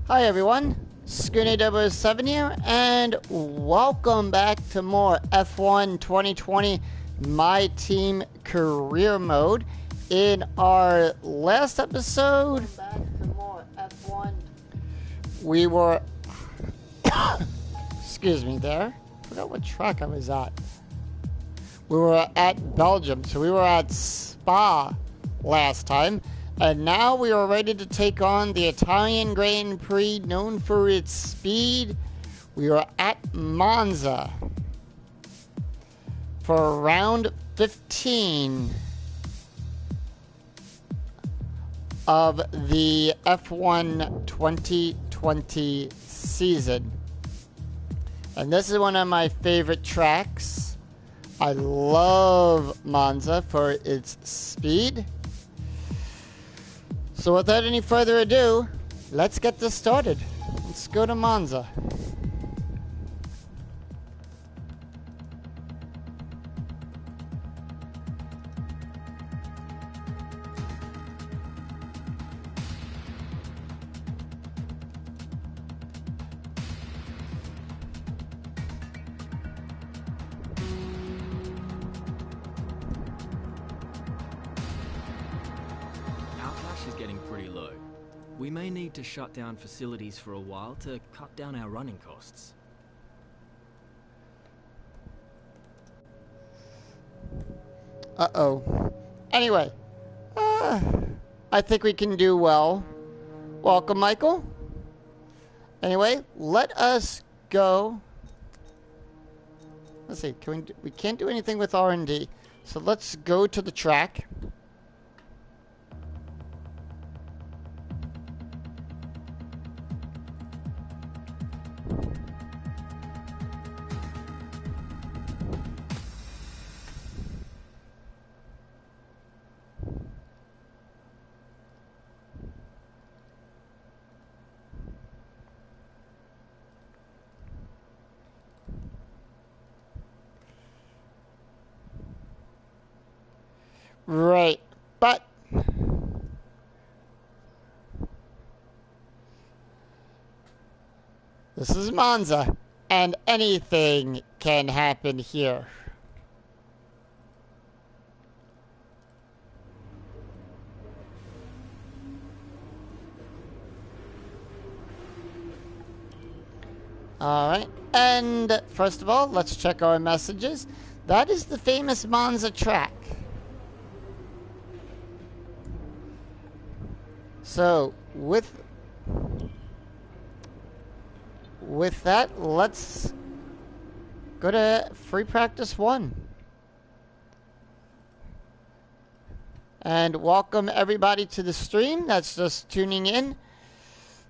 Hi everyone, Scooney007 here, and welcome back to more F1 2020 My Team Career Mode. In our last episode, we were, excuse me there, I forgot what track I was at. We were at Belgium, so we were at Spa last time. And now we are ready to take on the Italian Grand Prix, known for its speed. We are at Monza for round 15 of the F1 2020 season. And this is one of my favorite tracks. I love Monza for its speed. So without any further ado, let's get this started. Let's go to Monza. We may need to shut down facilities for a while to cut down our running costs. Uh-oh. Anyway, I think we can do well. Welcome, Michael. Anyway, let us go. Let's see, we can't do anything with R&D. So let's go to the track. Right, but this is Monza, and anything can happen here. Alright, and first of all, let's check our messages. That is the famous Monza track. So, with that, let's go to free practice 1. And welcome everybody to the stream that's just tuning in.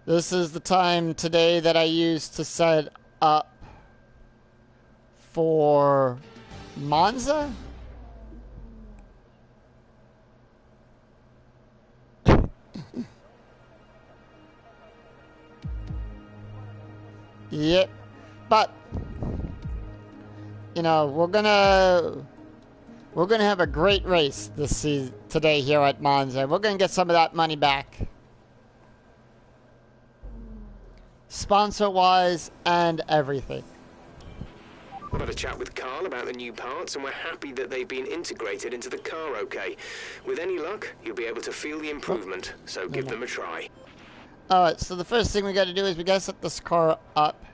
This is the time today that I used to set up for Monza. Yep, but you know, we're gonna have a great race this season today here at Monza. We're gonna get some of that money back, sponsor-wise and everything. I've had a chat with Carl about the new parts, and we're happy that they've been integrated into the car okay. With any luck, you'll be able to feel the improvement, so give them a try. Alright, so the first thing we gotta do is we gotta set this car up.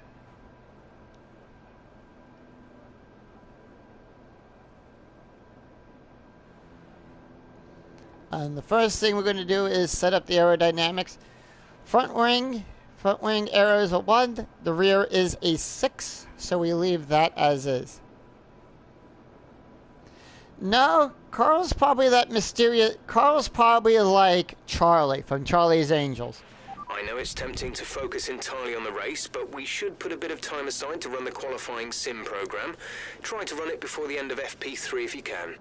And the first thing we're gonna do is set up the aerodynamics. Front wing arrow is a 1, the rear is a 6, so we leave that as is. No, Carl's probably that mysterious, Carl's probably like Charlie from Charlie's Angels. I know it's tempting to focus entirely on the race, but we should put a bit of time aside to run the qualifying sim program. Try to run it before the end of FP3 if you can.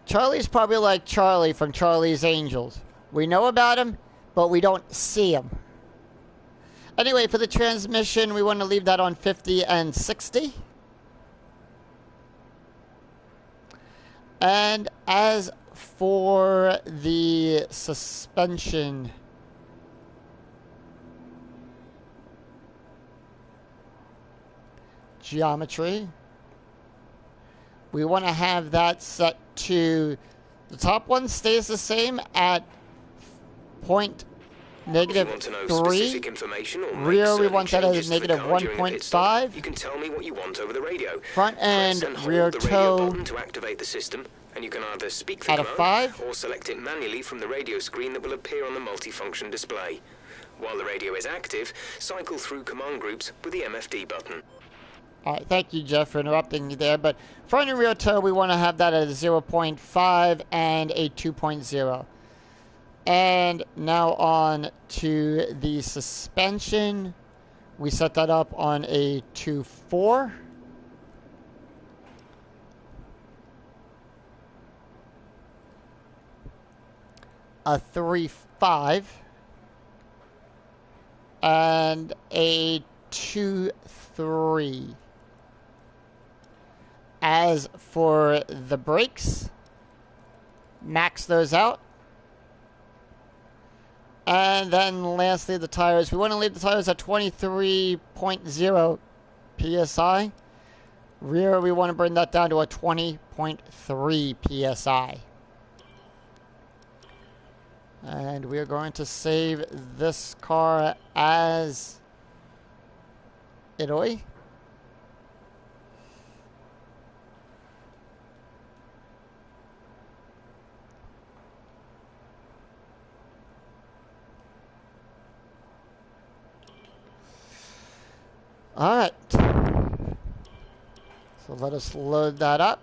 Charlie's probably like Charlie from Charlie's Angels. We know about him, but we don't see him. Anyway, for the transmission, we want to leave that on 50 and 60. And as for the suspension, geometry. We want to have that set to, the top one stays the same at point negative If you want to know 3. specific information or make Rear, we certain want that changes as to the negative car during a pit stop, 1.5. you can tell me what you want over the radio. Front end, Press and rear hold the radio toe button to activate the system, and you can either speak the at a command 5. or select it manually from the radio screen that will appear on the multifunction display. While the radio is active, cycle through command groups with the MFD button. All right, thank you, Jeff, for interrupting me there. But front and rear toe, we want to have that at a 0.5 and a 2.0. And now on to the suspension. We set that up on a 2.4. A 3.5. And a 2.3. As for the brakes, max those out. And then lastly, the tires. We want to leave the tires at 23.0 PSI. Rear, we want to bring that down to a 20.3 PSI. And we are going to save this car as Italy. All right. So let us load that up.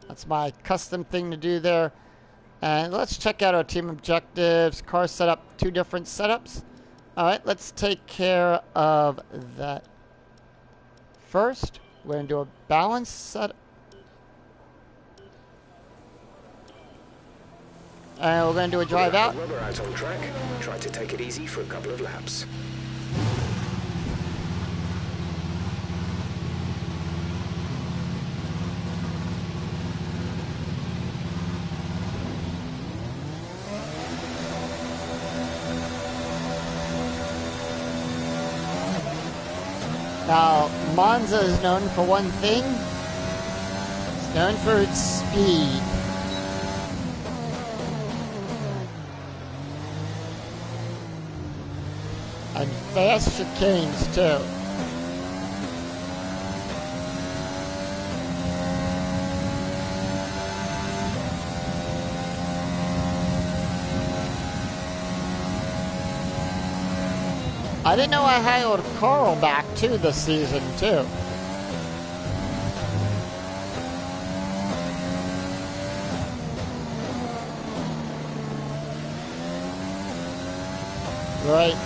That's my custom thing to do there. And let's check out our team objectives. Car setup, 2 different setups. All right, let's take care of that first. We're going to do a balance setup. And we're going to do a drive out. Rubber out on track. Try to take it easy for a couple of laps. Now, Monza is known for one thing. It's known for its speed. And fast chicanes, too. I didn't know I hired Carl back, too, this season, too. Right.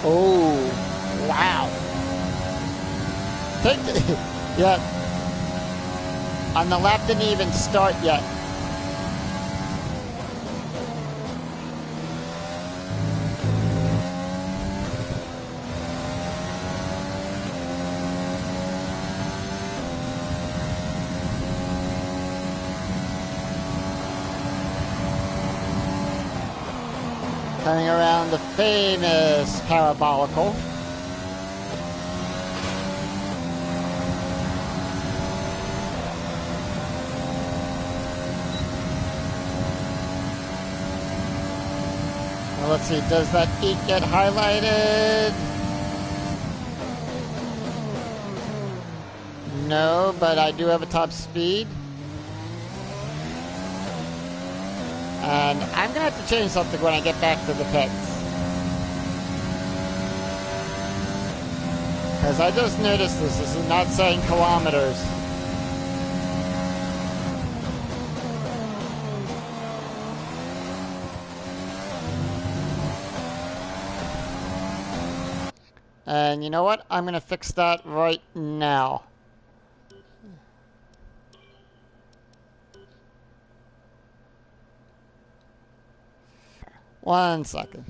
Oh, wow. Take the, yeah. And the lap didn't even start yet. Coming around the famous parabolical. Well, let's see, does that peak get highlighted? No, but I do have a top speed. And I'm going to have to change something when I get back to the pits. Because I just noticed this. This is not saying kilometers. And you know what? I'm going to fix that right now. 1 second.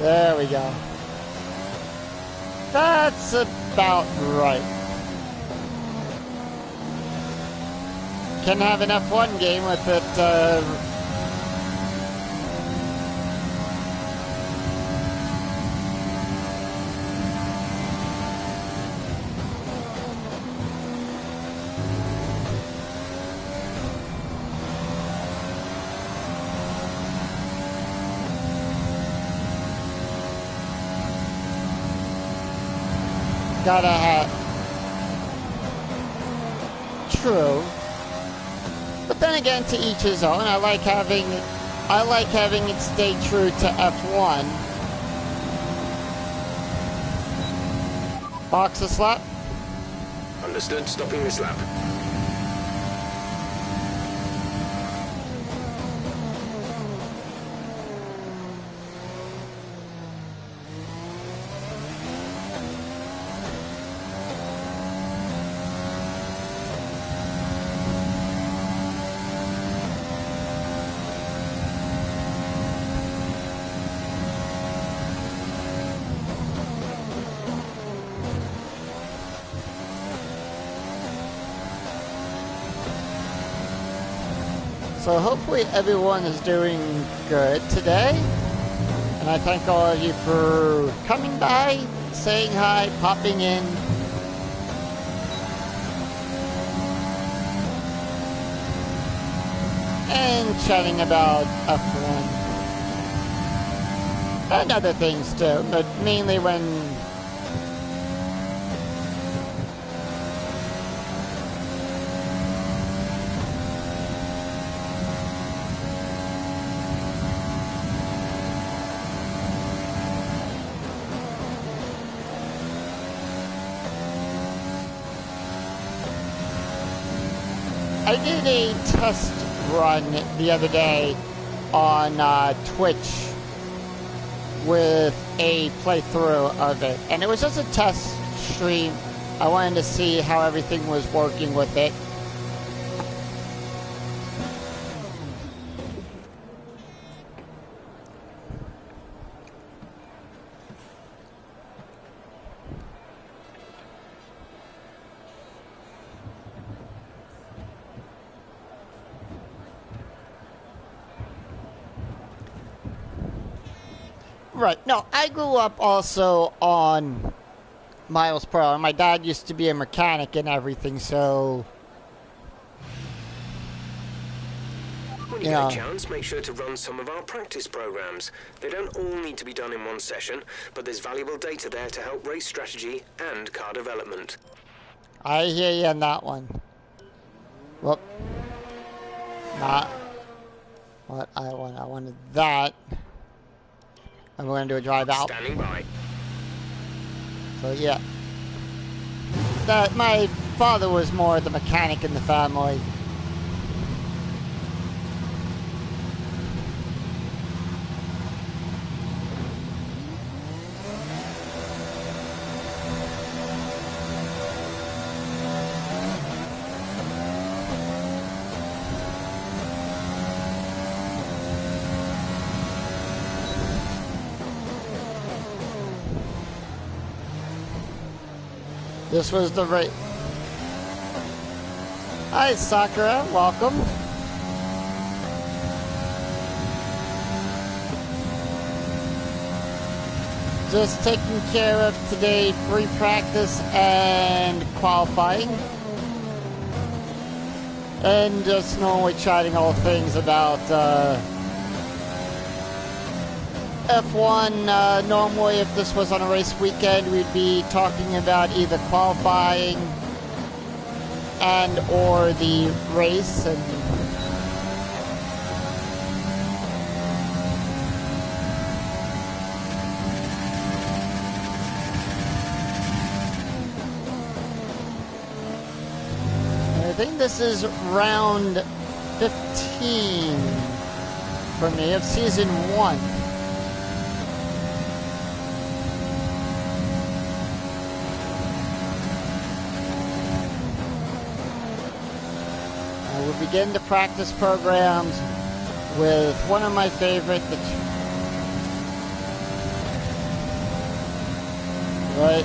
There we go. That's about right. Can have an F1 game with it, gotta have... True. But then again, to each his own. I like having it stay true to F1. Box a slap. Understood. Stopping this lap. So hopefully everyone is doing good today. And I thank all of you for coming by, saying hi, popping in. And chatting about F1. And other things too, but mainly when... I did a test run the other day on Twitch with a playthrough of it. And it was just a test stream. I wanted to see how everything was working with it. Right. No, I grew up also on Miles Pro, and my dad used to be a mechanic and everything, so... When you get a chance, make sure to run some of our practice programs. They don't all need to be done in one session, but there's valuable data there to help race strategy and car development. I hear you on that one. Whoop. Not what I want. I wanted that. And we're going to do a drive out. Standing by. So, yeah. My father was more the mechanic in the family. This was the race. Hi, Sakura. Welcome. Just taking care of today free practice and qualifying. And just normally chatting all things about F1. Normally, if this was on a race weekend, we'd be talking about either qualifying and or the race. And I think this is round 15 for me of season 1. We'll begin the practice programs with one of my favorite, right?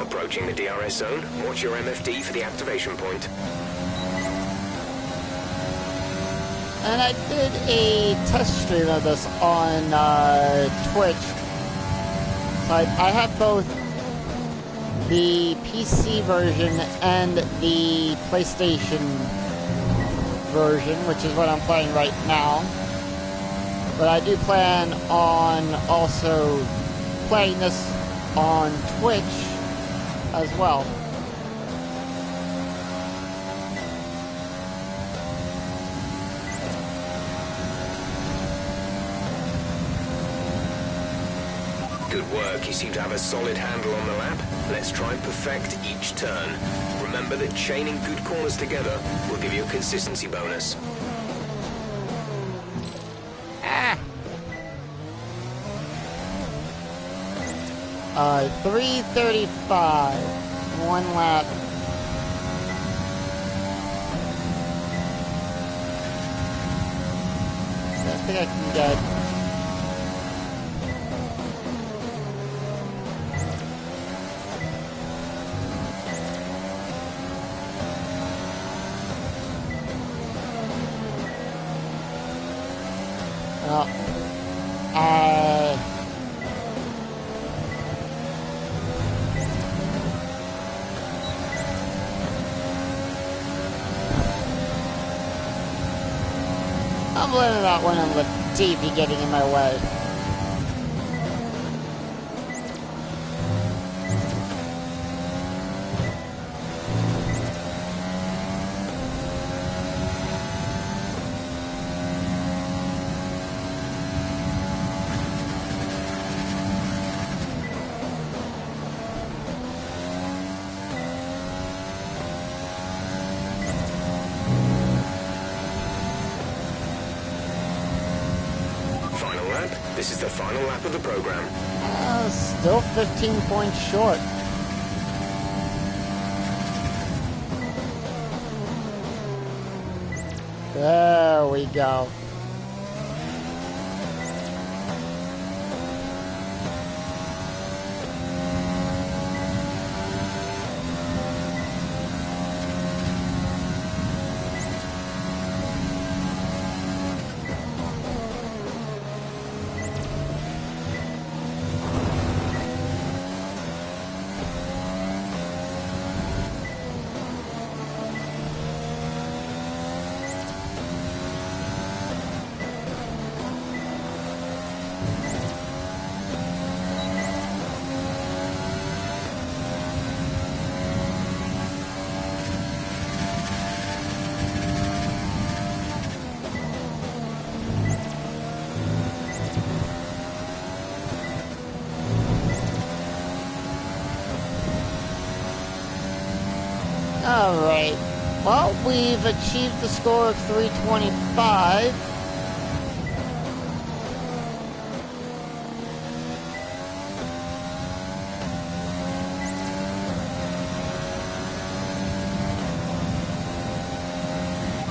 Approaching the DRS zone, watch your MFD for the activation point. And I did a test stream of this on Twitch. So I have both the PC version and the PlayStation version, which is what I'm playing right now. But I do plan on also playing this on Twitch as well. Good work. You seem to have a solid handle on the lap. Let's try and perfect each turn. Remember that chaining good corners together will give you a consistency bonus. 3:35, one lap. I think I can get. Well, I'm letting that one and let TV getting in my way. This is the final lap of the program. Still 15 points short. There we go. Alright, well, we've achieved the score of 325.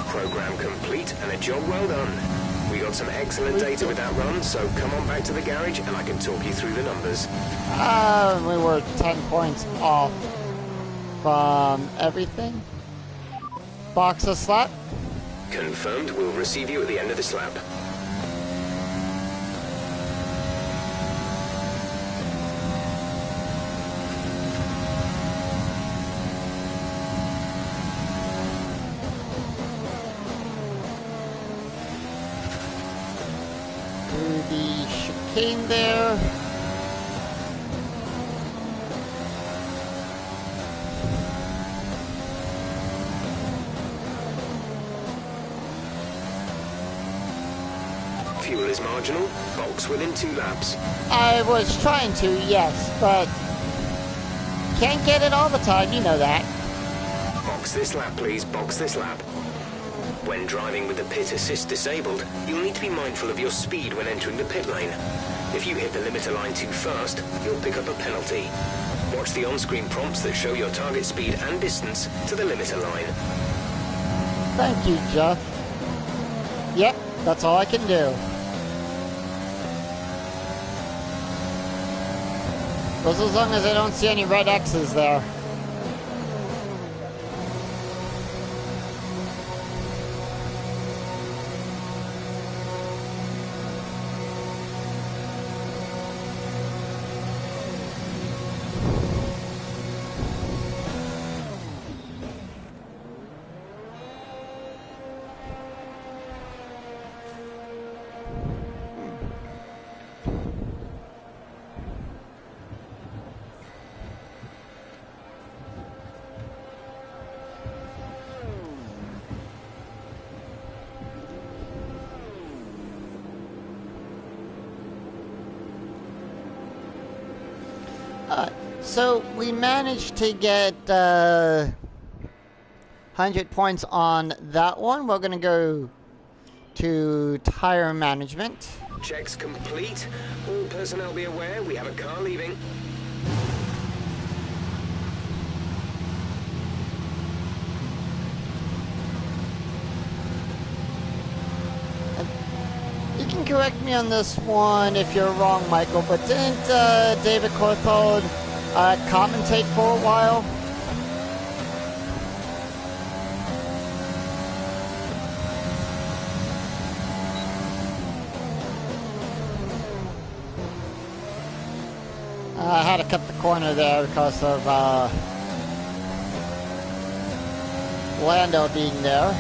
Program complete and a job well done. We got some excellent data with that run, so come on back to the garage and I can talk you through the numbers. We were 10 points off from everything. Box a slap. Confirmed. We'll receive you at the end of this lap. the chicane there. Fuel is marginal. Box within 2 laps. I was trying to, yes, but can't get it all the time, you know that. Box this lap, please. Box this lap. When driving with the pit assist disabled, you'll need to be mindful of your speed when entering the pit lane. If you hit the limiter line too fast, you'll pick up a penalty. Watch the on-screen prompts that show your target speed and distance to the limiter line. Thank you, Jeff. Yep, that's all I can do. Just as long as I don't see any red X's there. So we managed to get 100 points on that one. We're going to go to tire management. Checks complete. All personnel be aware we have a car leaving. You can correct me on this one if you're wrong, Michael, but didn't David Corthold commentate for a while? I had to cut the corner there because of Lando being there.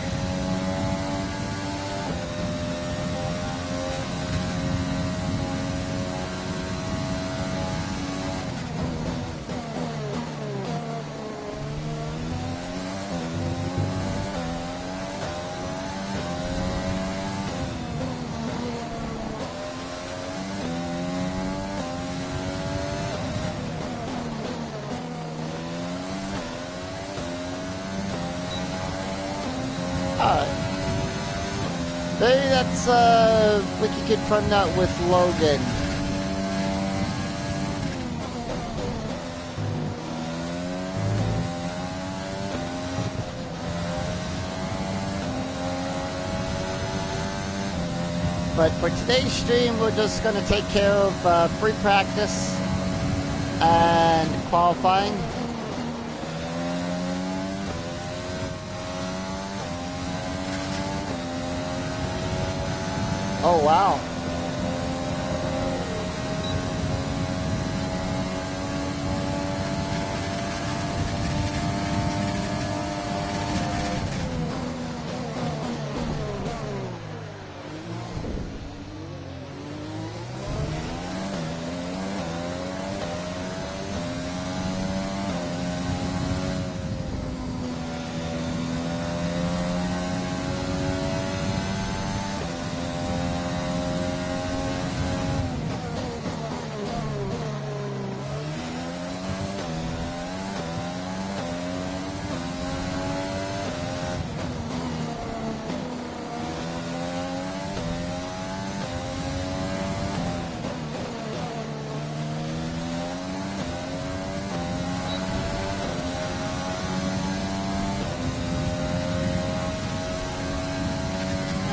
Maybe that's, we could confirm that with Logan. But for today's stream, we're just going to take care of free practice and qualifying. Oh, wow.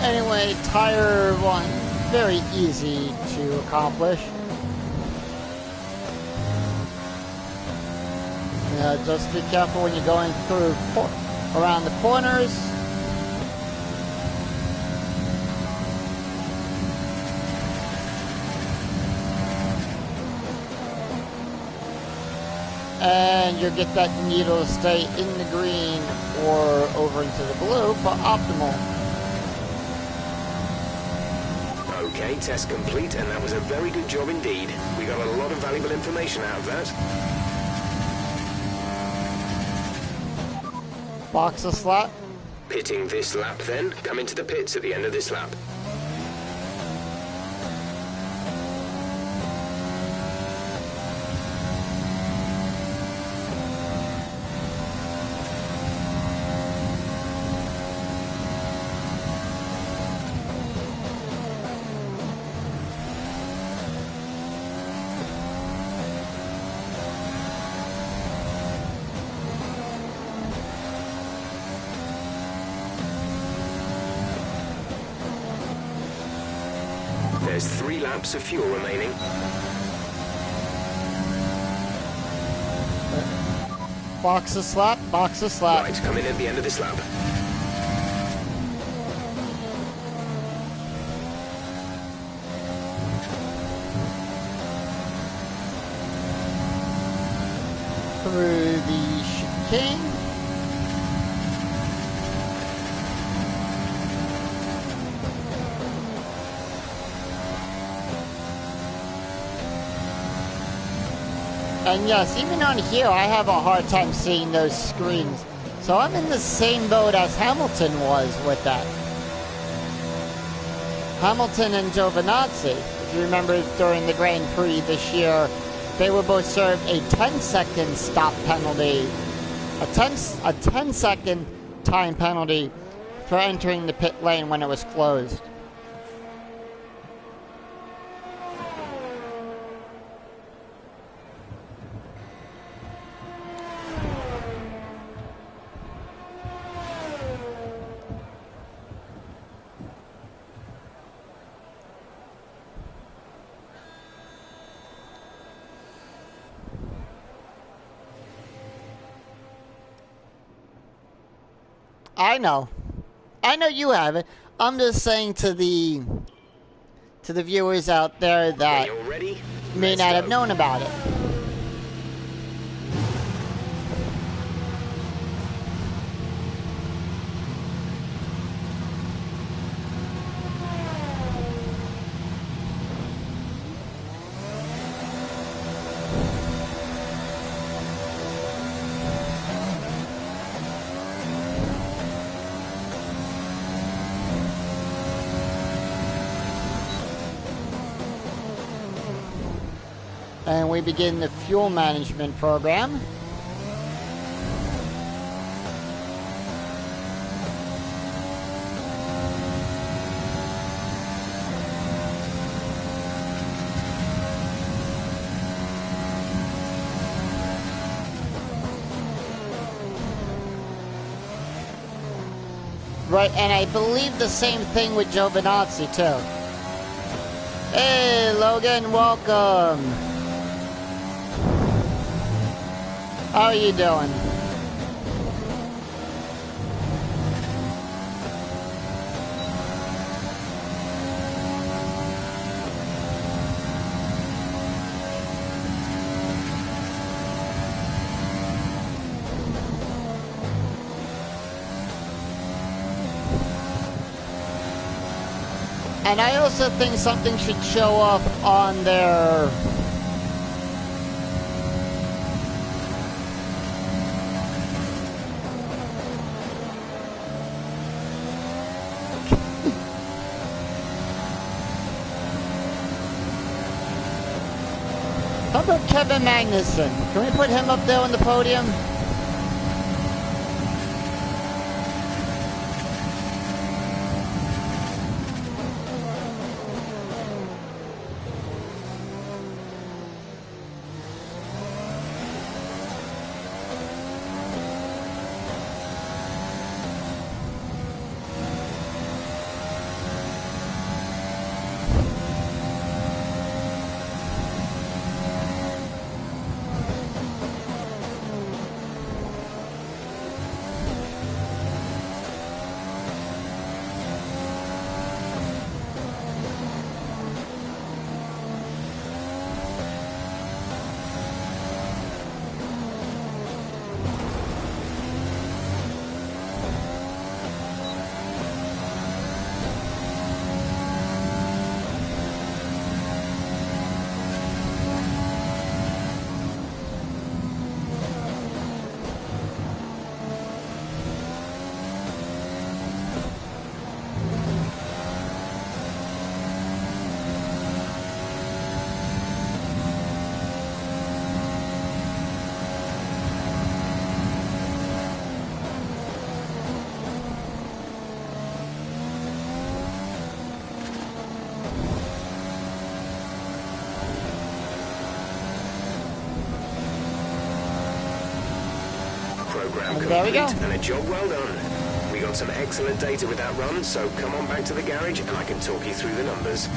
Anyway, tire one, very easy to accomplish. Just be careful when you're going through around the corners. And you'll get that needle to stay in the green or over into the blue for optimal. Okay, test complete, and that was a very good job indeed. We got a lot of valuable information out of that. Box a slot. Pitting this lap then. Come into the pits at the end of this lap. There's 3 laps of fuel remaining. Box a slot. Box a slot. Right, come in at the end of this lap. Through the chicane. And yes, even on here, I have a hard time seeing those screens. So I'm in the same boat as Hamilton was with that. Hamilton and Giovinazzi, if you remember during the Grand Prix this year, they were both served a 10-second stop penalty, a 10-second time penalty for entering the pit lane when it was closed. I know. I know you have it. I'm just saying to the viewers out there that When you're ready, may let's not go. have known about it. And we begin the fuel management program. Right, and I believe the same thing with Giovinazzi too. Hey, Logan, welcome. How are you doing? And I also think something should show up on their How about Kevin Magnussen? Can we put him up there on the podium? And there we go. And a job well done. We got some excellent data with that run, so come on back to the garage and I can talk you through the numbers.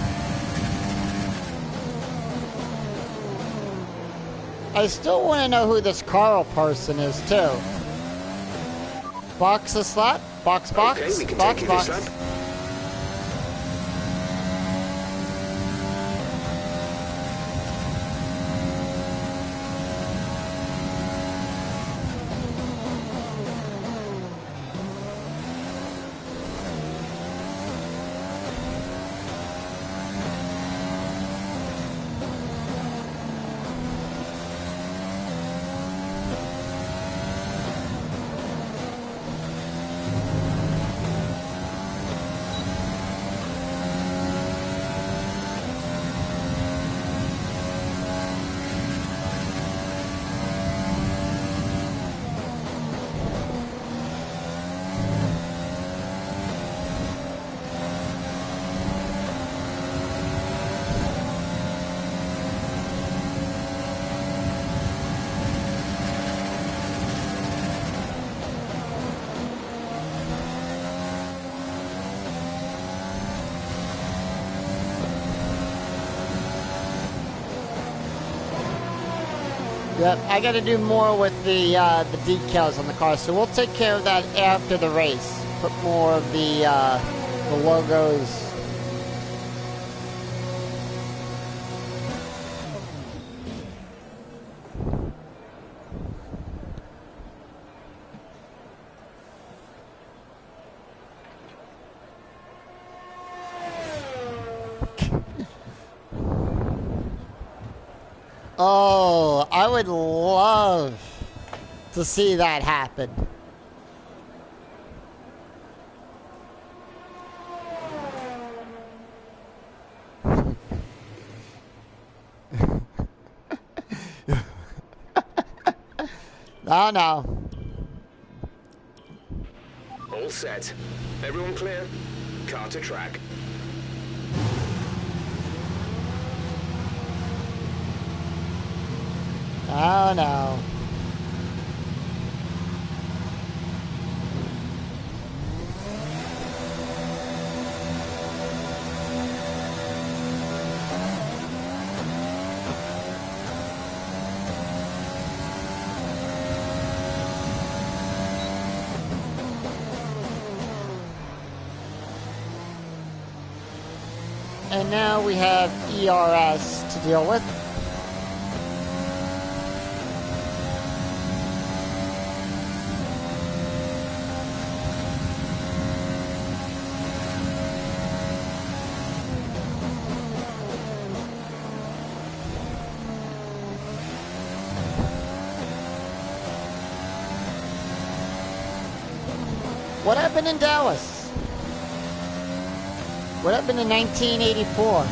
I still want to know who this Carl person is, too. Box a slot? Box, Okay, we can take you this lap. Yep, I gotta do more with the decals on the car, so we'll take care of that after the race. Put more of the logos. Oh, I would love to see that happen. No. All set. Everyone clear? Car to track. Oh no. And now we have ERS to deal with. What happened in Dallas? What happened in 1984?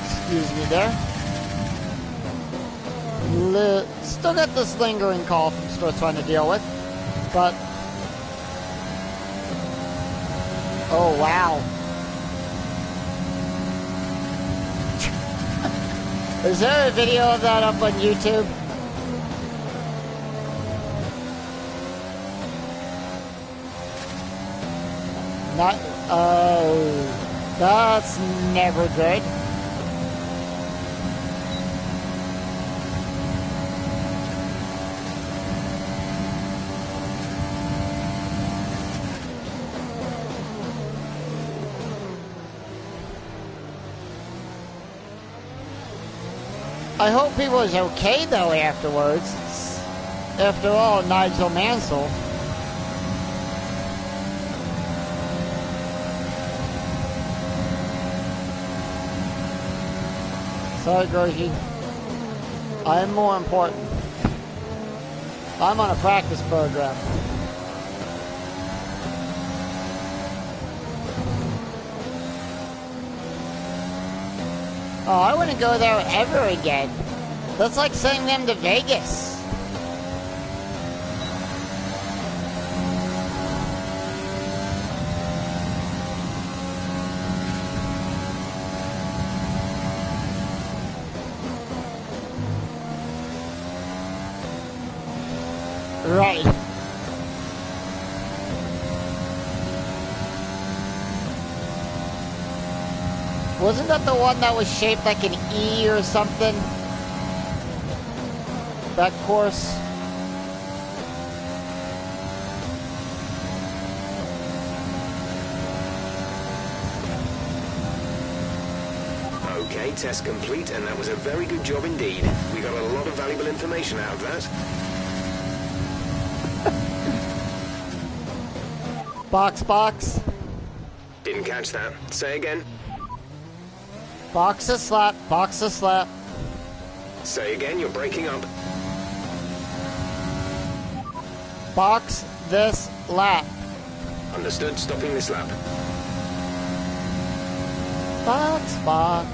Excuse me there. Still got this lingering call from Store trying to deal with, but... Oh, wow. Is there a video of that up on YouTube? Not, oh, that's never good. I hope he was okay though afterwards. After all, Nigel Mansell. Sorry, Groji. I'm more important. I'm on a practice program. Oh, I wouldn't go there ever again. That's like sending them to Vegas. Right. Wasn't that the one that was shaped like an E or something? That course? Okay, test complete, and that was a very good job indeed. We got a lot of valuable information out of that. Box. Didn't catch that. Say again. Box a slap. Say again, you're breaking up. Box this lap. Understood, stopping this lap. Box.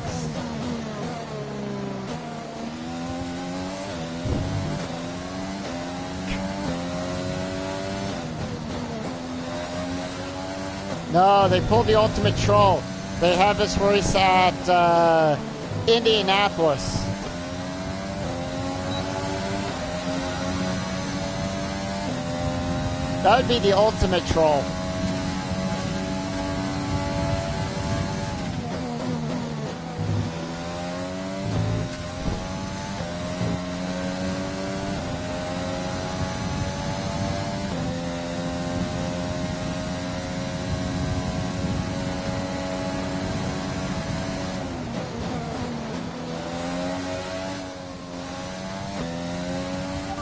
No, they pulled the ultimate troll. They have this race at Indianapolis. That would be the ultimate troll.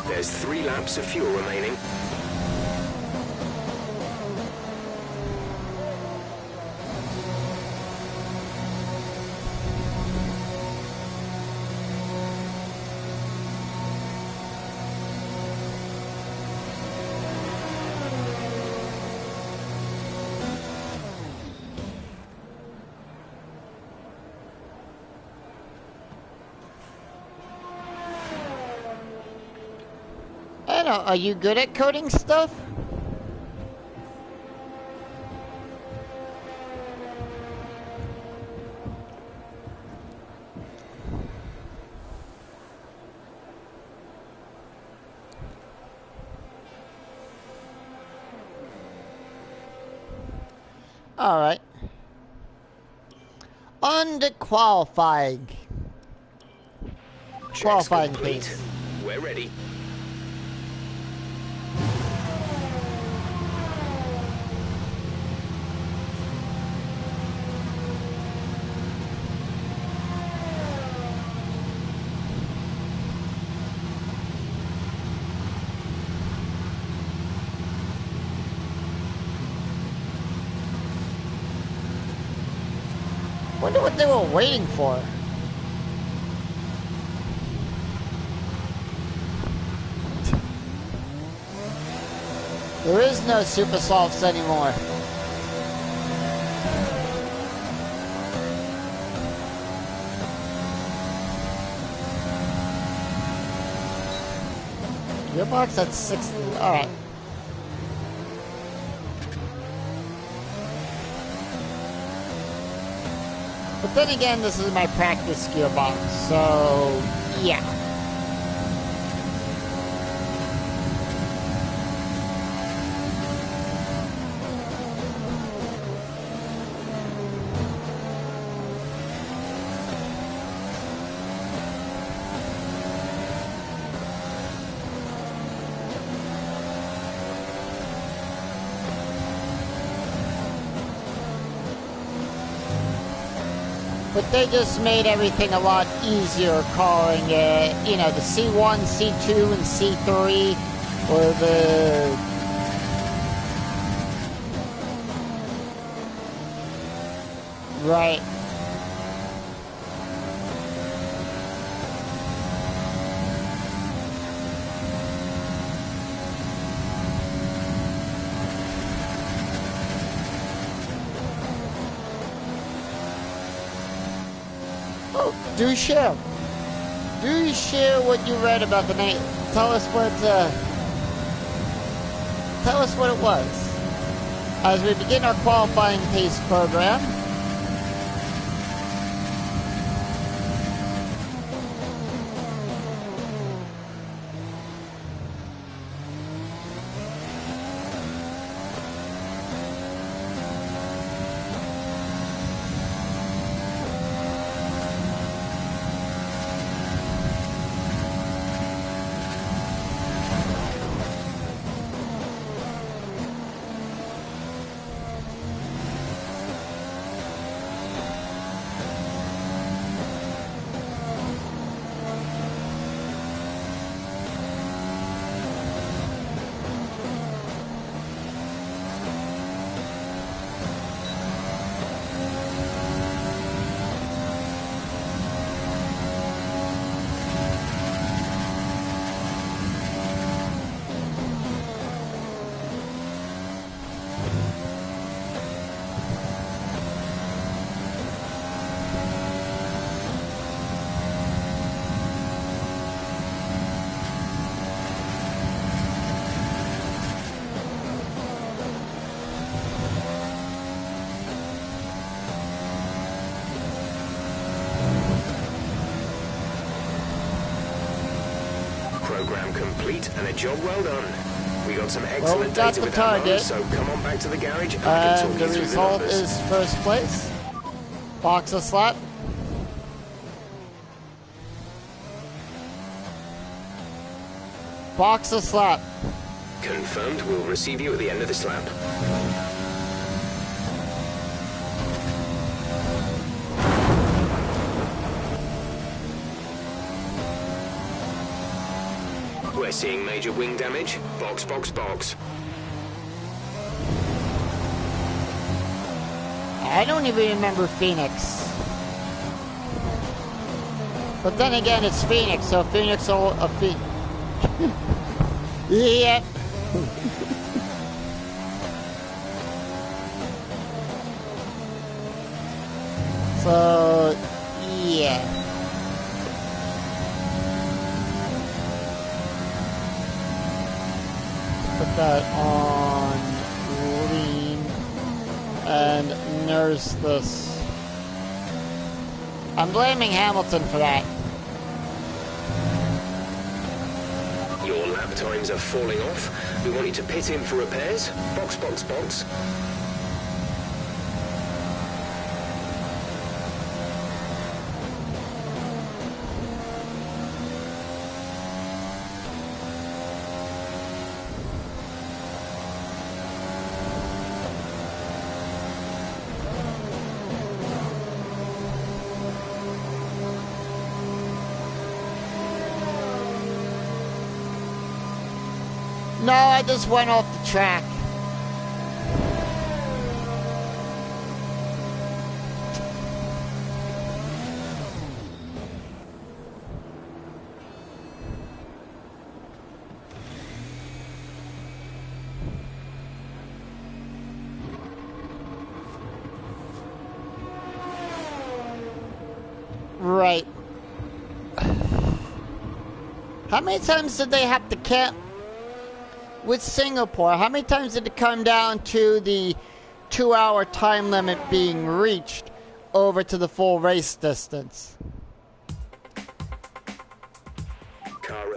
There's 3 laps of fuel remaining. I don't know, are you good at coding stuff? All right. On to qualifying. Checks Qualifying, complete. please. We're ready. Wonder what they were waiting for. There is no super softs anymore. Gearbox at 60. Alright. But then again, this is my practice gearbox, so yeah. But they just made everything a lot easier, calling it, you know, the C1, C2, and C3, or the... Right. Do share. Do share what you read about the night. Tell us what it was. As we begin our qualifying pace program. program complete and a job well done. We got some excellent got data the with that target. motor, so come on back to the garage and I can And talk the you through the result numbers. is first place. Box a slap. Box a slap. Confirmed. We'll receive you at the end of this lap. We're seeing major wing damage. Box, box, box. I don't even remember Phoenix. But then again, it's Phoenix, so Phoenix will... Yep. So, yeah. Put that on lean and nurse this. I'm blaming Hamilton for that. Your lap times are falling off. We want you to pit in for repairs. Box, box, box. No, I just went off the track. Right. How many times did they have to camp? With Singapore, how many times did it come down to the 2-hour time limit being reached over to the full race distance?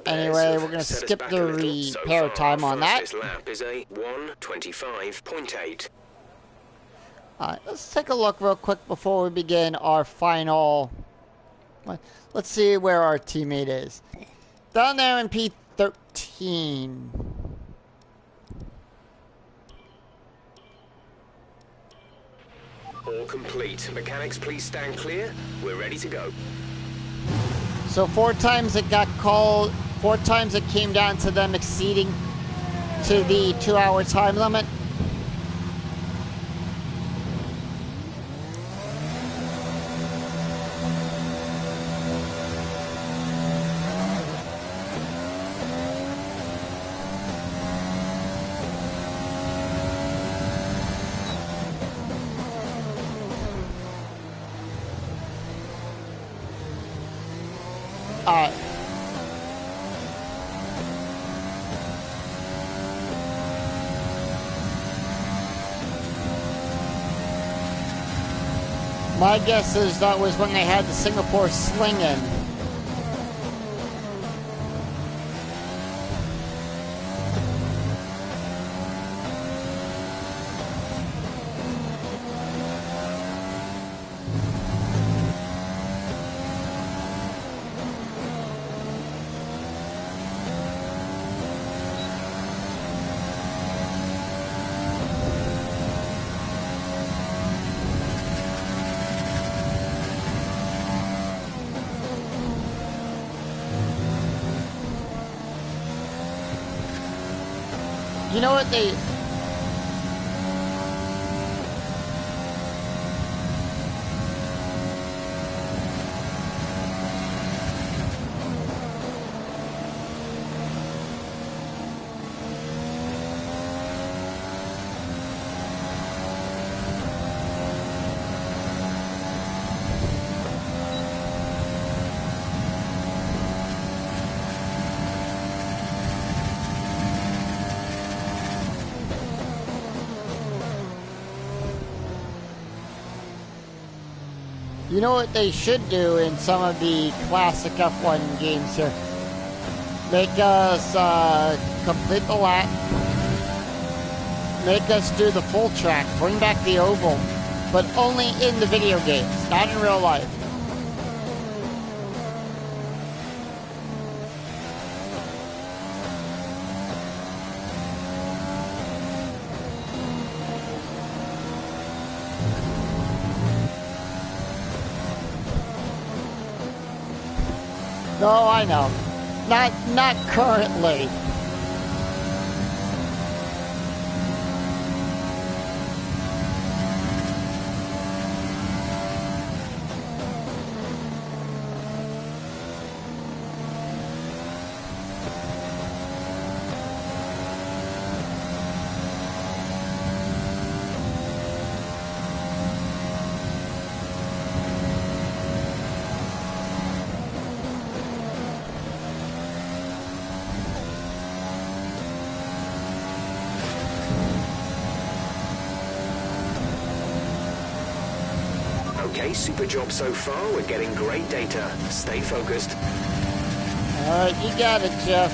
Anyway, we're going to skip the repair time on that. This lap is a 1:25.8. Alright, let's take a look real quick before we begin our final... Let's see where our teammate is. Down there in P13. All complete. Mechanics, please stand clear. We're ready to go. So 4 times it got called, 4 times it came down to them exceeding to the 2-hour time limit. My guess is that was when they had the Singapore sling in. You know what they... You know what they should do in some of the classic F1 games here? make us complete the lap, make us do the full track, bring back the oval, but only in the video games, not in real life. No, I know. Not currently. Okay, super job so far. We're getting great data. Stay focused. Alright, you got it, Jeff.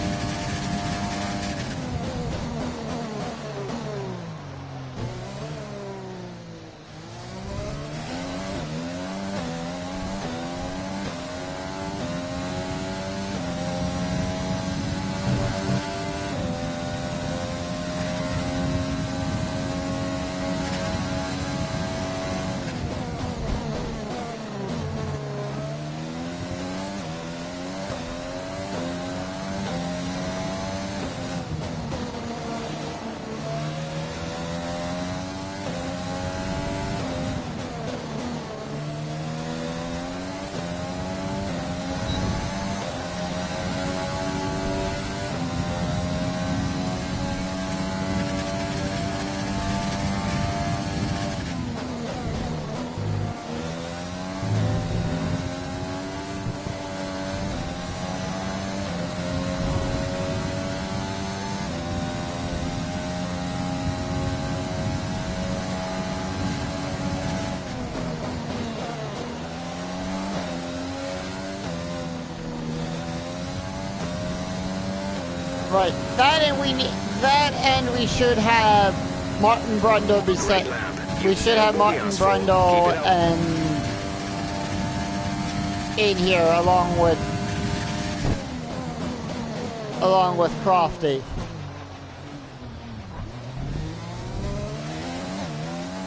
Right. And we should have Martin Brundle be set. We should have Martin Brundle and in here along with Crofty.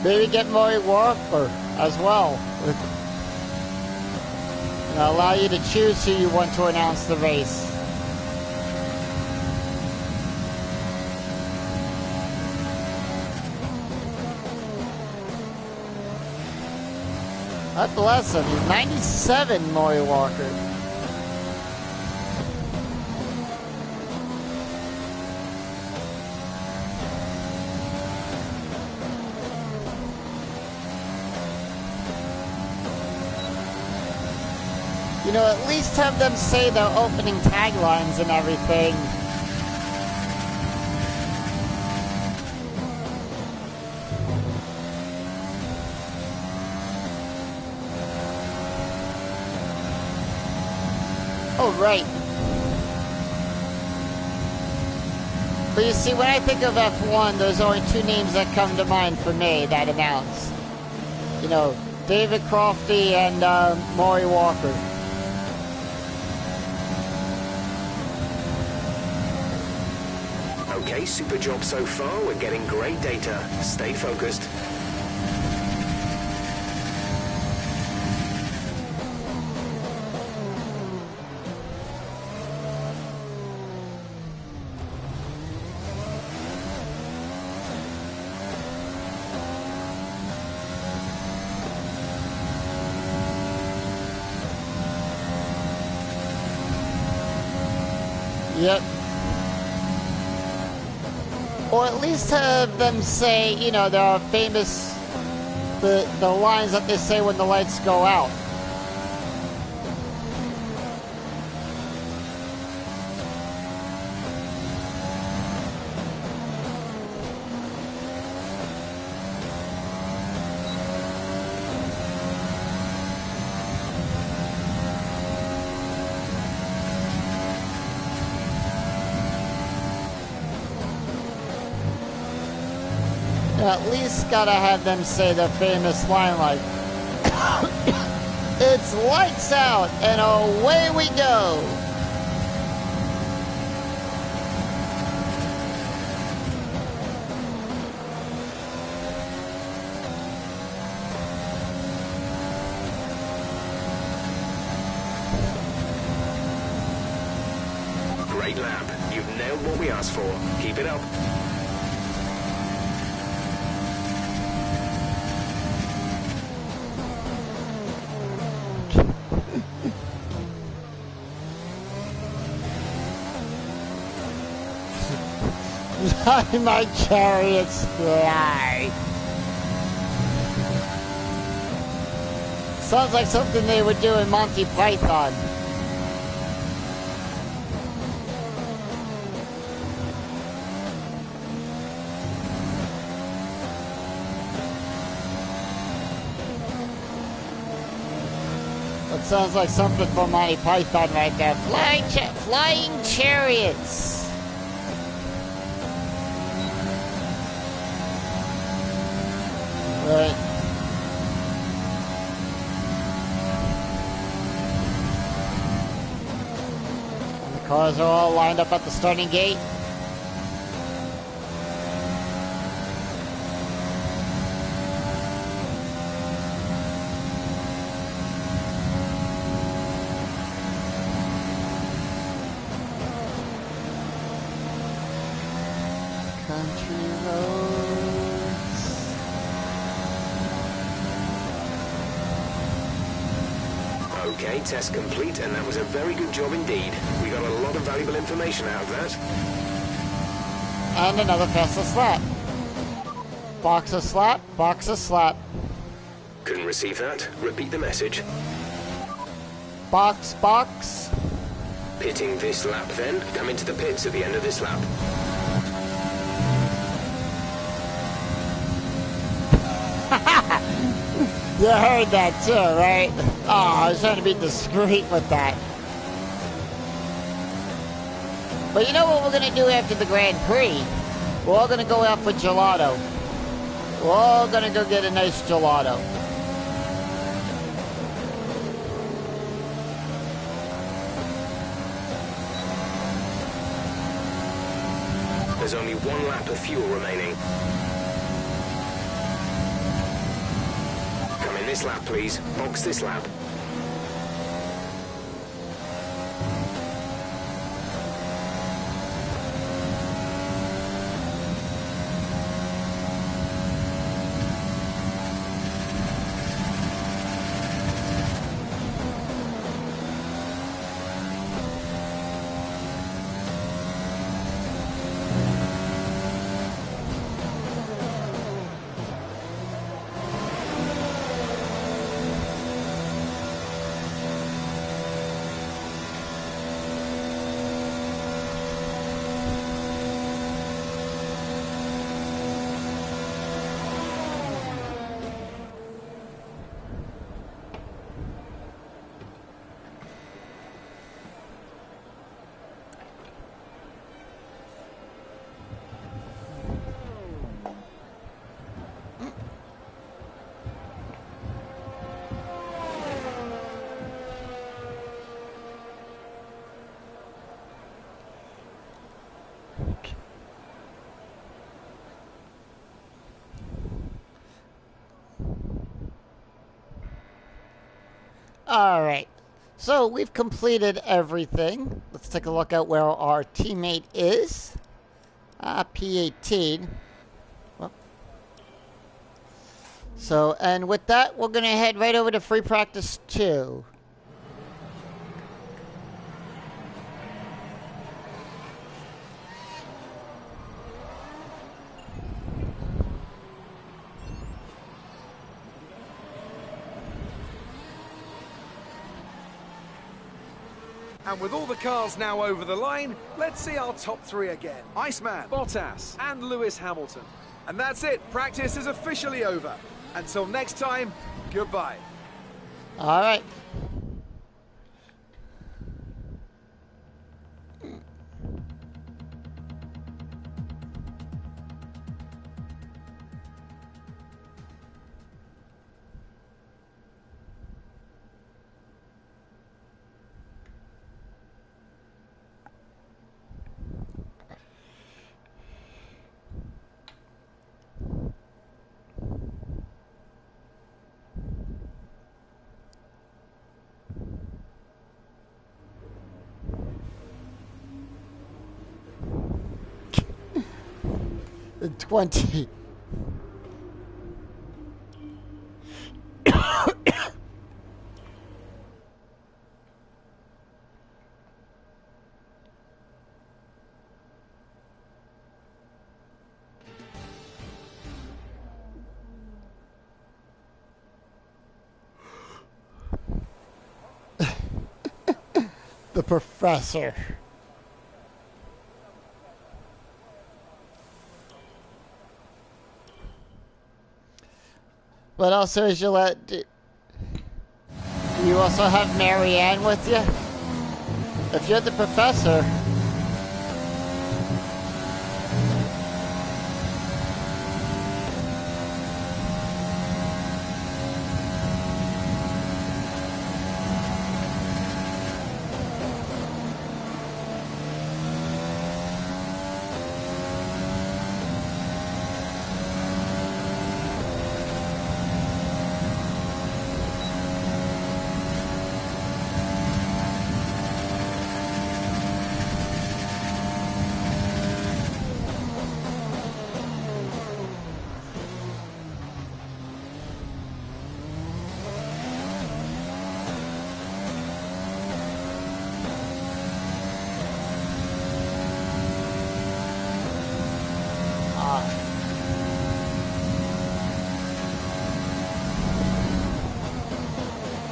Maybe get Murray Walker as well. And allow you to choose who you want to announce the race. God bless him. He's 97, Maury Walker. You know, at least have them say their opening taglines and everything. Oh, right. But you see, when I think of F1, there's only two names that come to mind for me that announce. You know, David Crofty and Maury Walker. Okay, super job so far. We're getting great data. Stay focused. Yep. Or at least have them say, you know, the famous, the lines that they say when the lights go out. At least gotta have them say their famous line like, it's lights out and away we go. Great lap. You've nailed what we asked for. Keep it up. My chariots fly. Sounds like something they would do in Monty Python. That sounds like something from Monty Python right there. Flying chariots. Right. And the cars are all lined up at the starting gate. Country roads. Okay, test complete, and that was a very good job indeed. We got a lot of valuable information out of that. And another fastest lap. Box a slap, box a slap. Couldn't receive that. Repeat the message. Box, box. Pitting this lap then. Come into the pits at the end of this lap. You heard that too, right? Oh, I was trying to be discreet with that. But you know what we're going to do after the Grand Prix? We're all going to go out for gelato. We're all going to go get a nice gelato. There's only one lap of fuel remaining. Come in this lap, please. Box this lap. Alright, so we've completed everything. Let's take a look at where our teammate is. P18. Well. So, and with that, we're going to head right over to free practice 2. And with all the cars now over the line, let's see our top three again. Iceman, Bottas, and Lewis Hamilton. And that's it. Practice is officially over. Until next time, goodbye. All right. 20. The professor. What else is you let? Do you also have Marianne with you? If you're the professor.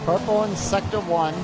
Purple in Sector 1.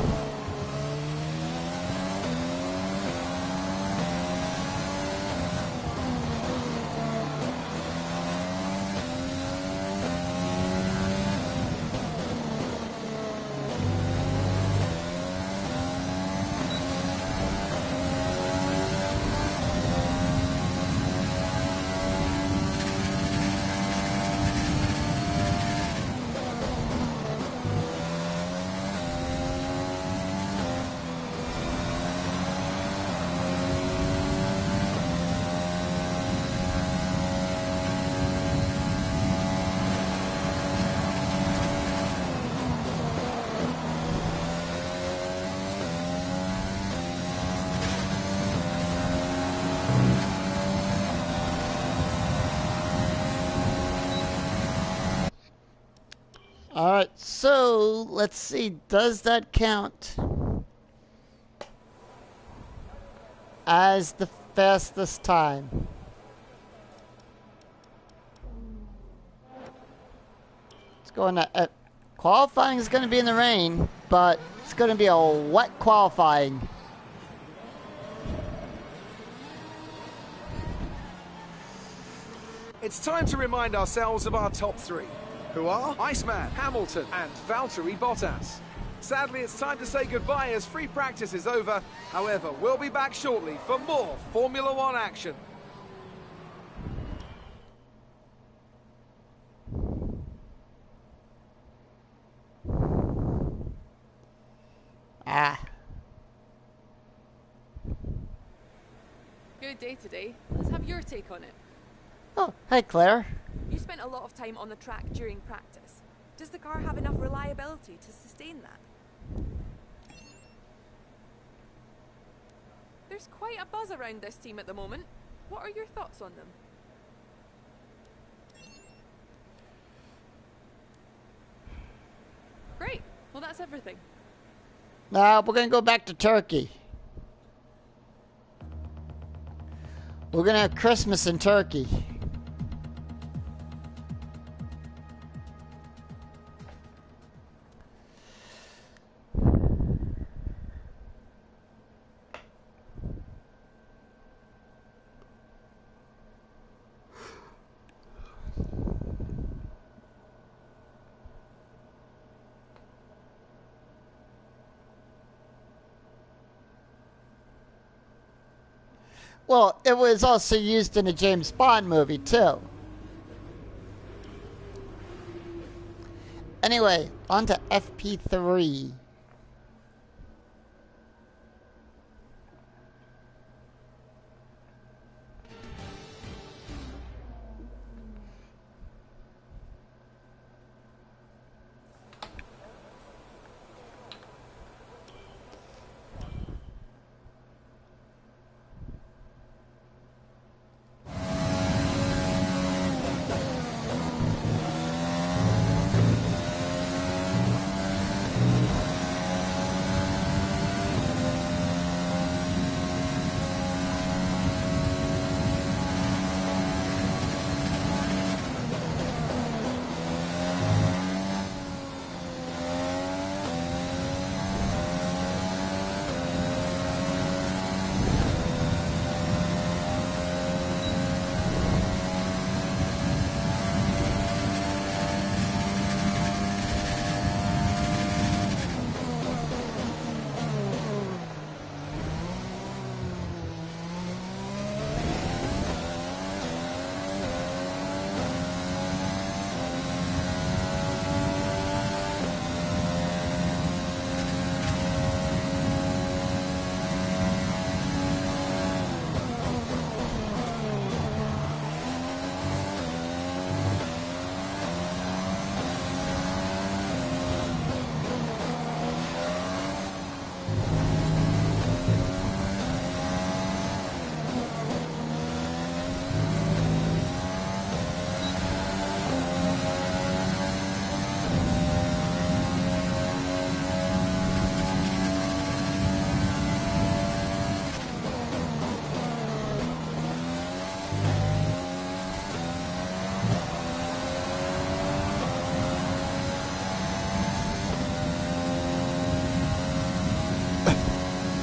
Alright, so let's see, does that count as the fastest time? It's going to, qualifying is going to be in the rain, but it's going to be a wet qualifying. It's time to remind ourselves of our top three, who are Iceman, Hamilton, and Valtteri Bottas. Sadly, it's time to say goodbye as free practice is over. However, we'll be back shortly for more Formula One action. Good day today. Let's have your take on it. Oh, hey Claire. You spent a lot of time on the track during practice. Does the car have enough reliability to sustain that? There's quite a buzz around this team at the moment. What are your thoughts on them? Great. Well, that's everything. Now we're going to go back to Turkey. We're going to have Christmas in Turkey. Well, it was also used in a James Bond movie, too. Anyway, on to FP3.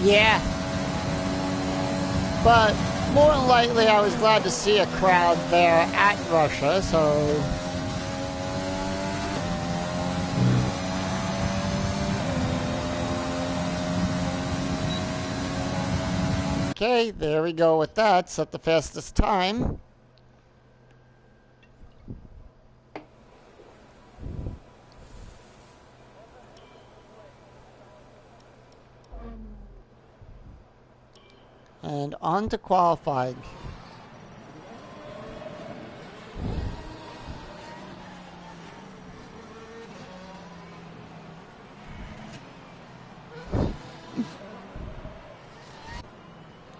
Yeah. But more than likely, I was glad to see a crowd there at Russia, so... Okay, there we go with that. Set the fastest time. And on to qualifying.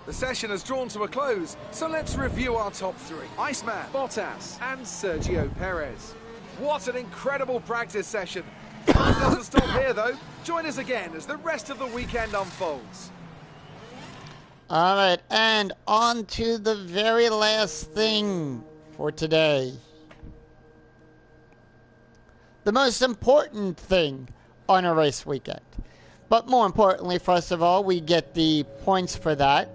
The session has drawn to a close, so let's review our top three. Iceman, Bottas, and Sergio Perez. What an incredible practice session. It doesn't stop here, though. Join us again as the rest of the weekend unfolds. Alright, and on to the very last thing for today. The most important thing on a race weekend. But more importantly, first of all, we get the points for that.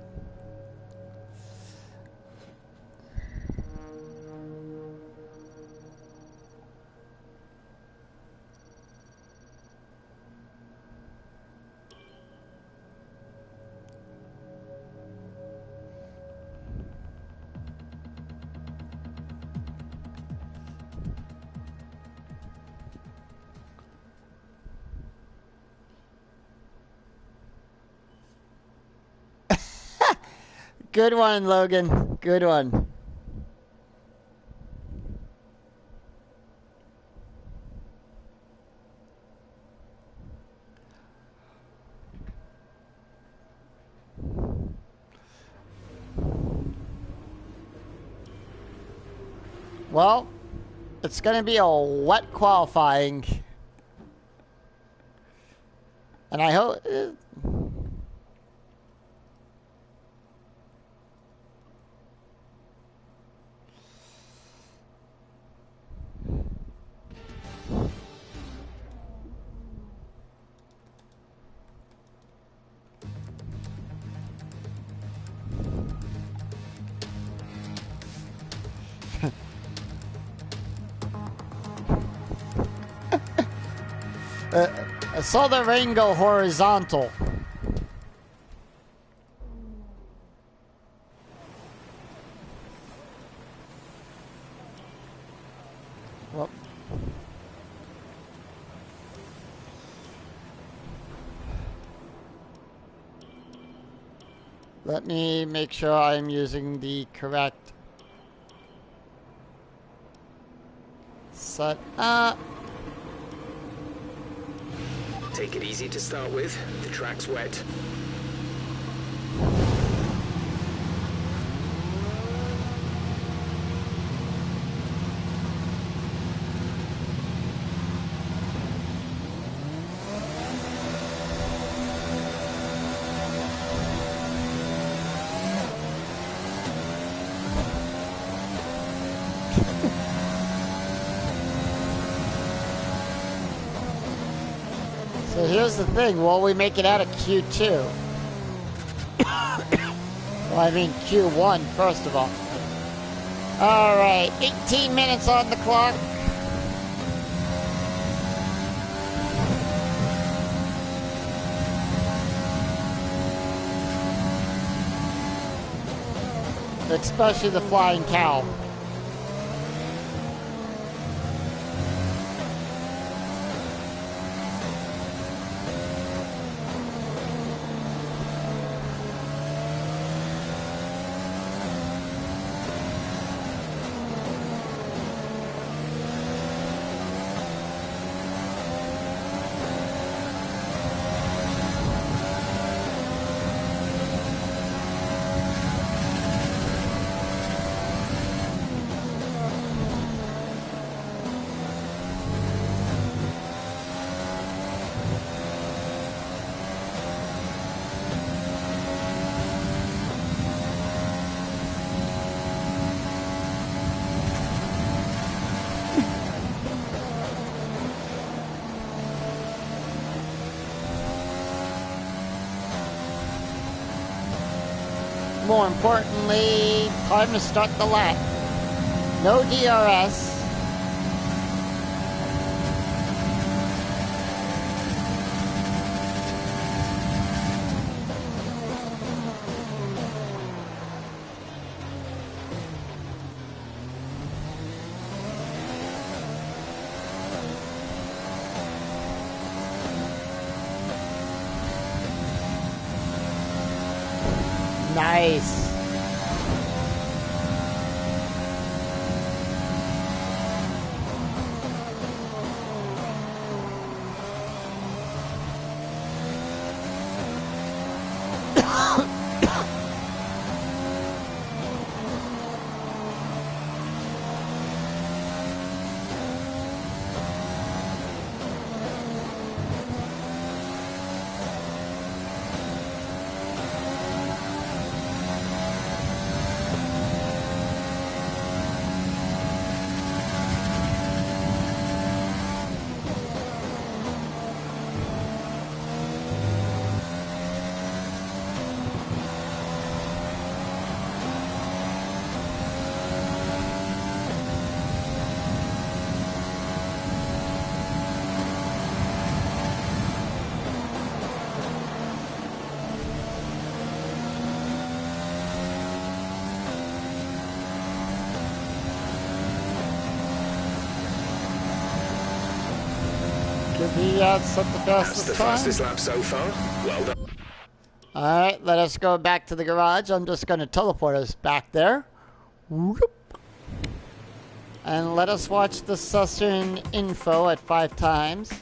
Good one, Logan. Good one. Well, it's going to be a wet qualifying. And I hope... I saw the rain go horizontal. Well, let me make sure I'm using the correct set up. Take it easy to start with. The track's wet. So here's the thing, will we make it out of Q2? Well, I mean Q1, first of all. Alright, 18 minutes on the clock. Especially the flying cow. more importantly, time to start the lap. No DRS. Nice. He set the That's the fastest time. fastest lap so far. Well done. Alright, let us go back to the garage. I'm just going to teleport us back there. Whoop. And let us watch the session info at 5 times.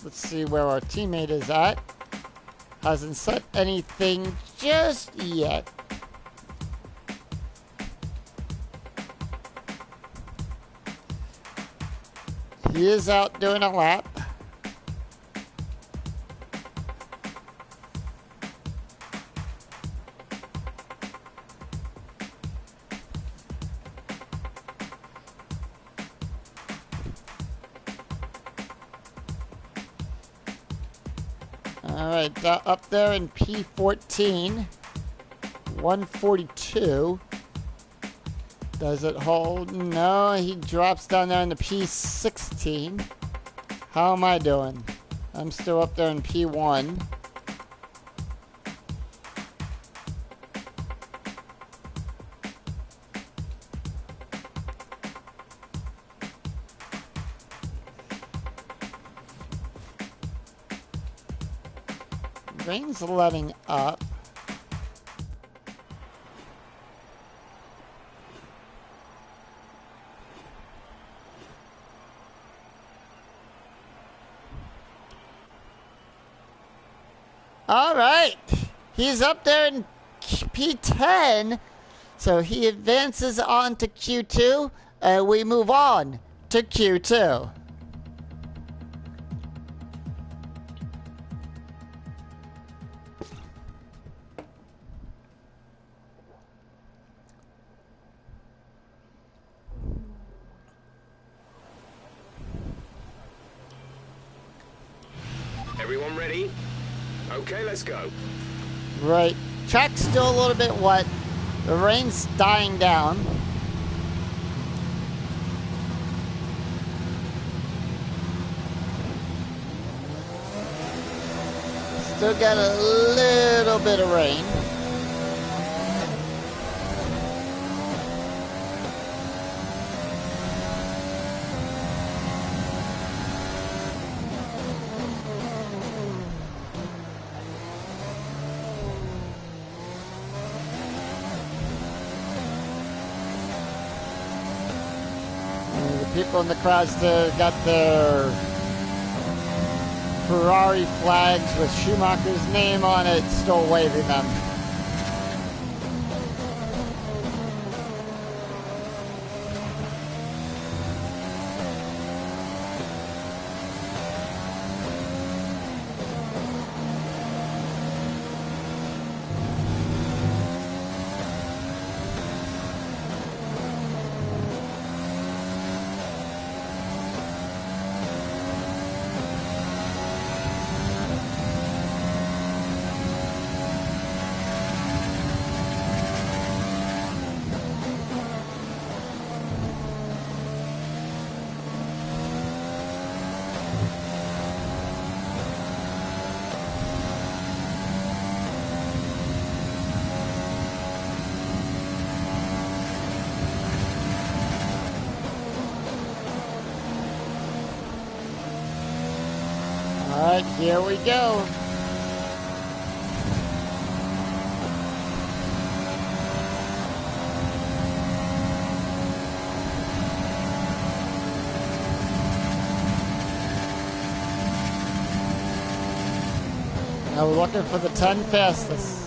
Let's see where our teammate is at. Hasn't said anything just yet. He is out doing a lap. Alright, up there in P14, 142. Does it hold? No, he drops down there in the P16. How am I doing? I'm still up there in P1. Rain's letting up. All right, he's up there in P10, so he advances on to Q2, and we move on to Q2. Everyone ready? Okay, let's go. Right. Track's still a little bit wet. The rain's dying down. Still got a little bit of rain. People in the crowd still got their Ferrari flags with Schumacher's name on it, still waving them. Alright, here we go. Now we're looking for the 10 fastest.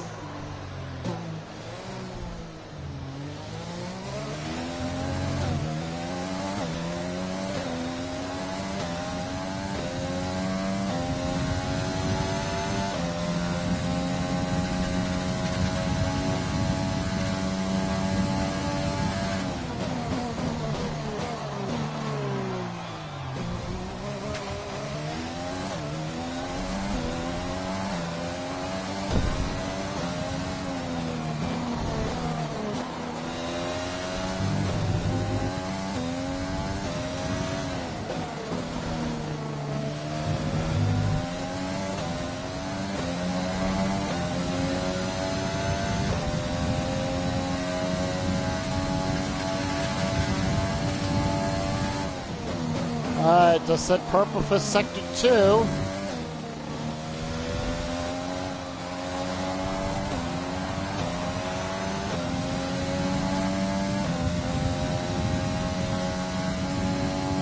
Alright, just set purple for sector 2.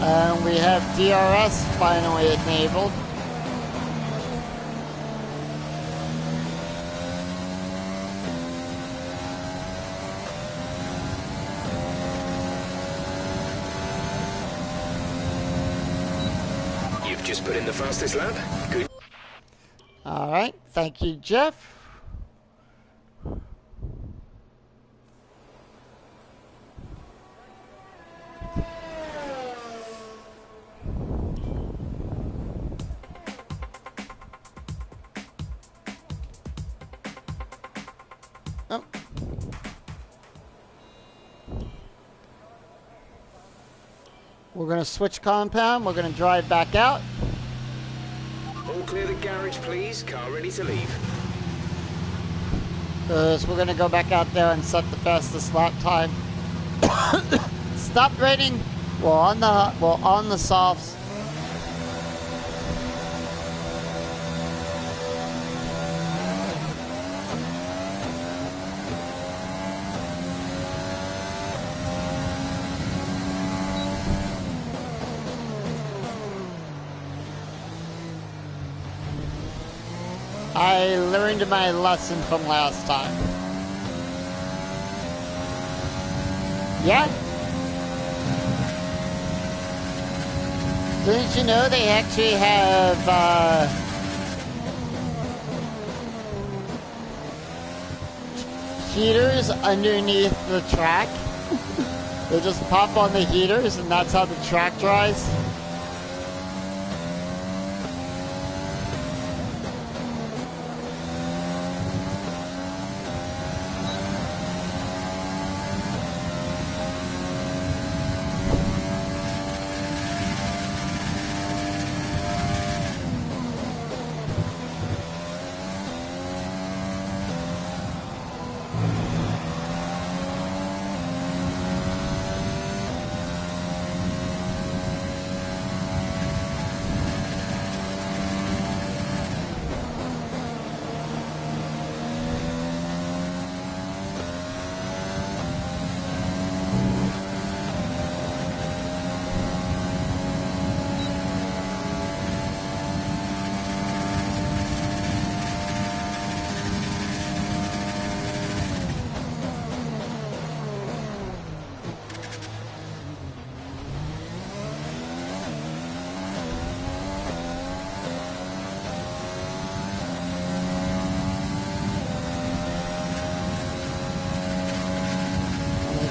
And we have DRS finally enabled. Just put in the fastest lap. Good. All right, thank you, Jeff. Oh. We're going to switch compound. We're going to drive back out. All clear the garage, please. Car ready to leave. So we're going to go back out there and set the fastest lap time. Stop raining. We're on the softs. I learned my lesson from last time. Yeah? Didn't you know they actually have, heaters underneath the track? They just pop on the heaters and that's how the track dries?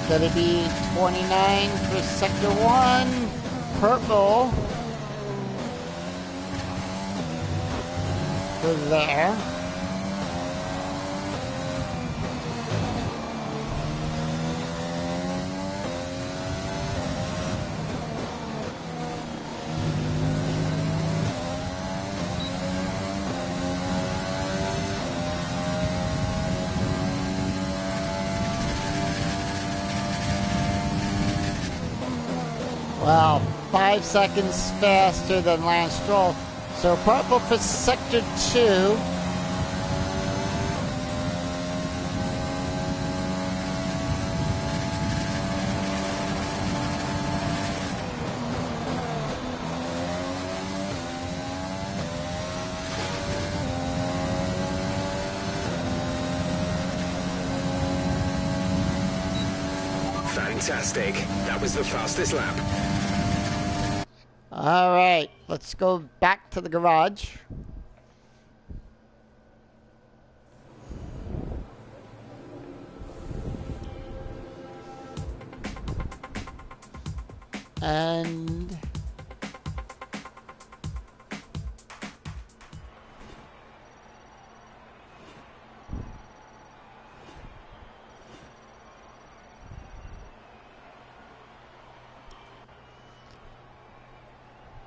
Gonna be 29 for sector 1. Purple. For there. Wow, 5 seconds faster than Lance Stroll. So purple for sector 2. Fantastic. That was the fastest lap. All right, let's go back to the garage. And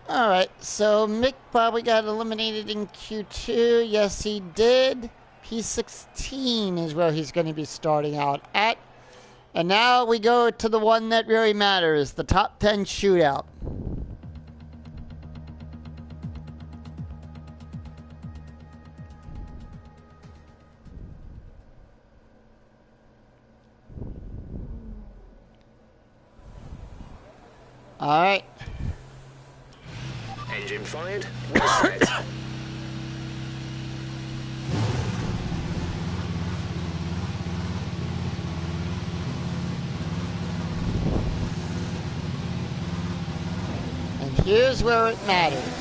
all right, so Mick probably got eliminated in Q2. Yes, he did. P16 is where he's going to be starting out at. And now we go to the one that really matters, the top 10 shootout. All right. Engine fired. Well set. And here's where it matters.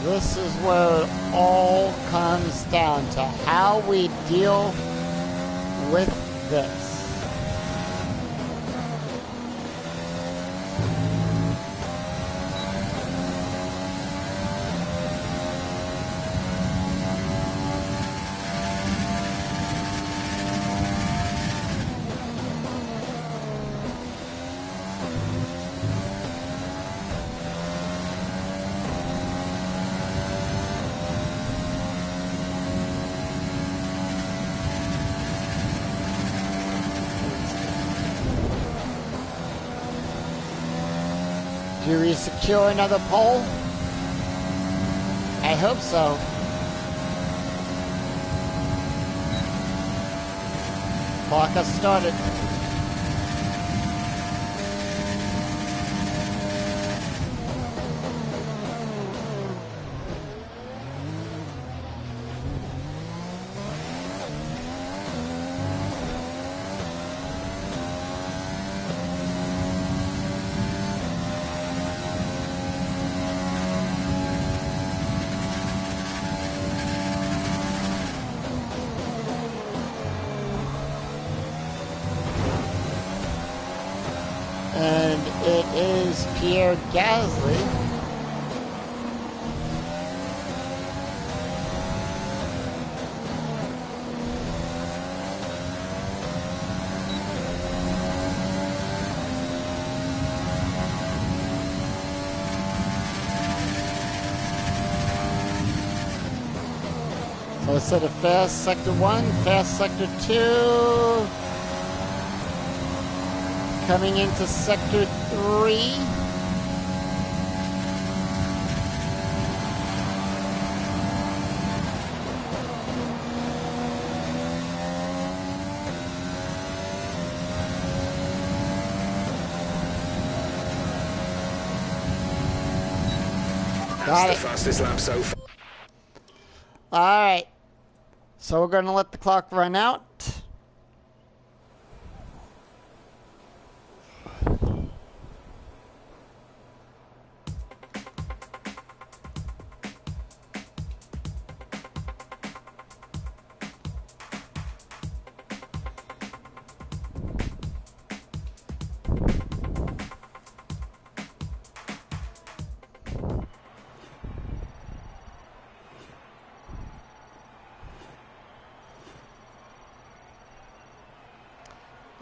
This is where it all comes down to how we deal with this. Do we secure another pole? I hope so. Clock has started. And it is Pierre Gasly. So instead of fast sector 1, fast sector 2. Coming into sector 3. Got That's it. the fastest lap so far. All right. So we're going to let the clock run out.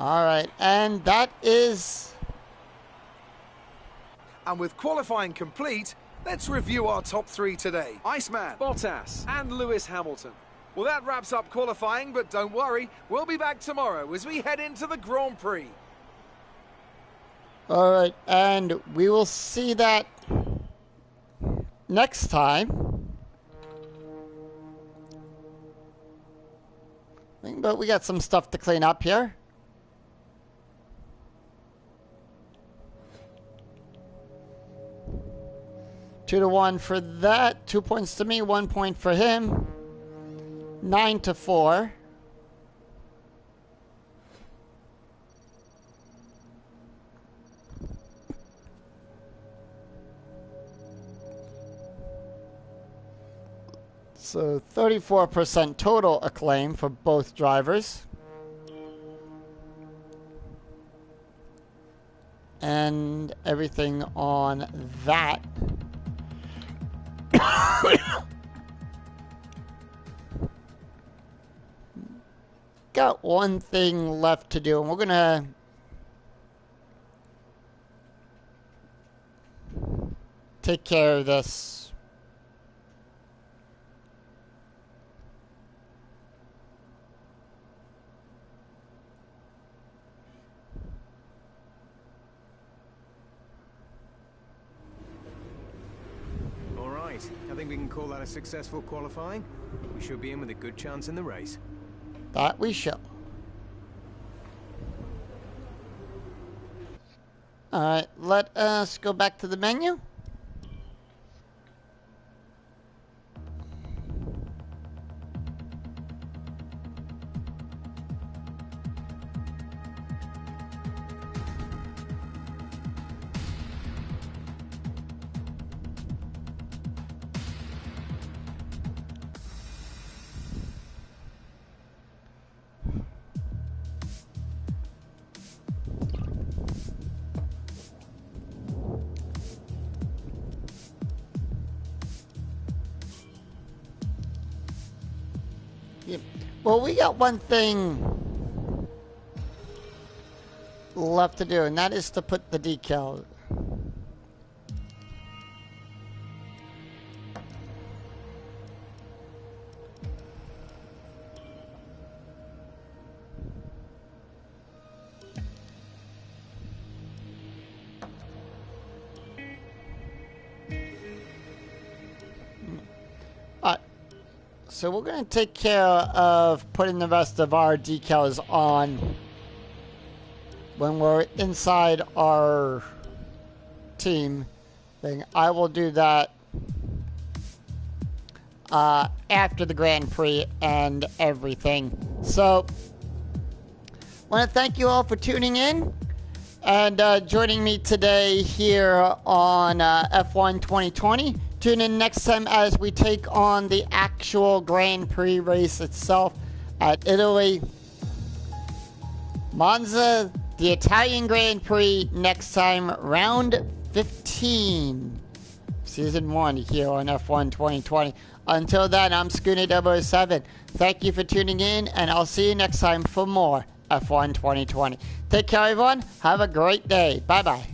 All right, and that is... And with qualifying complete, let's review our top 3 today. Iceman, Bottas, and Lewis Hamilton. Well, that wraps up qualifying, but don't worry, we'll be back tomorrow as we head into the Grand Prix. All right, and we will see that next time. But we got some stuff to clean up here. Two to 1 for that. 2 points to me, 1 point for him. 9-4. So 34% total acclaim for both drivers. And everything on that. Got one thing left to do, and we're gonna take care of this. I think we can call that a successful qualifying. We should be in with a good chance in the race. That we shall. Alright, let us go back to the menu. Well, we got one thing left to do, and that is to put the decal. So we're going to take care of putting the rest of our decals on when we're inside our team thing. I will do that after the Grand Prix and everything. So I want to thank you all for tuning in and joining me today here on F1 2020. Tune in next time as we take on the actual Grand Prix race itself at Italy. Monza, the Italian Grand Prix next time, round 15. Season 1 here on F1 2020. Until then, I'm Schooner007. Thank you for tuning in, and I'll see you next time for more F1 2020. Take care, everyone. Have a great day. Bye-bye.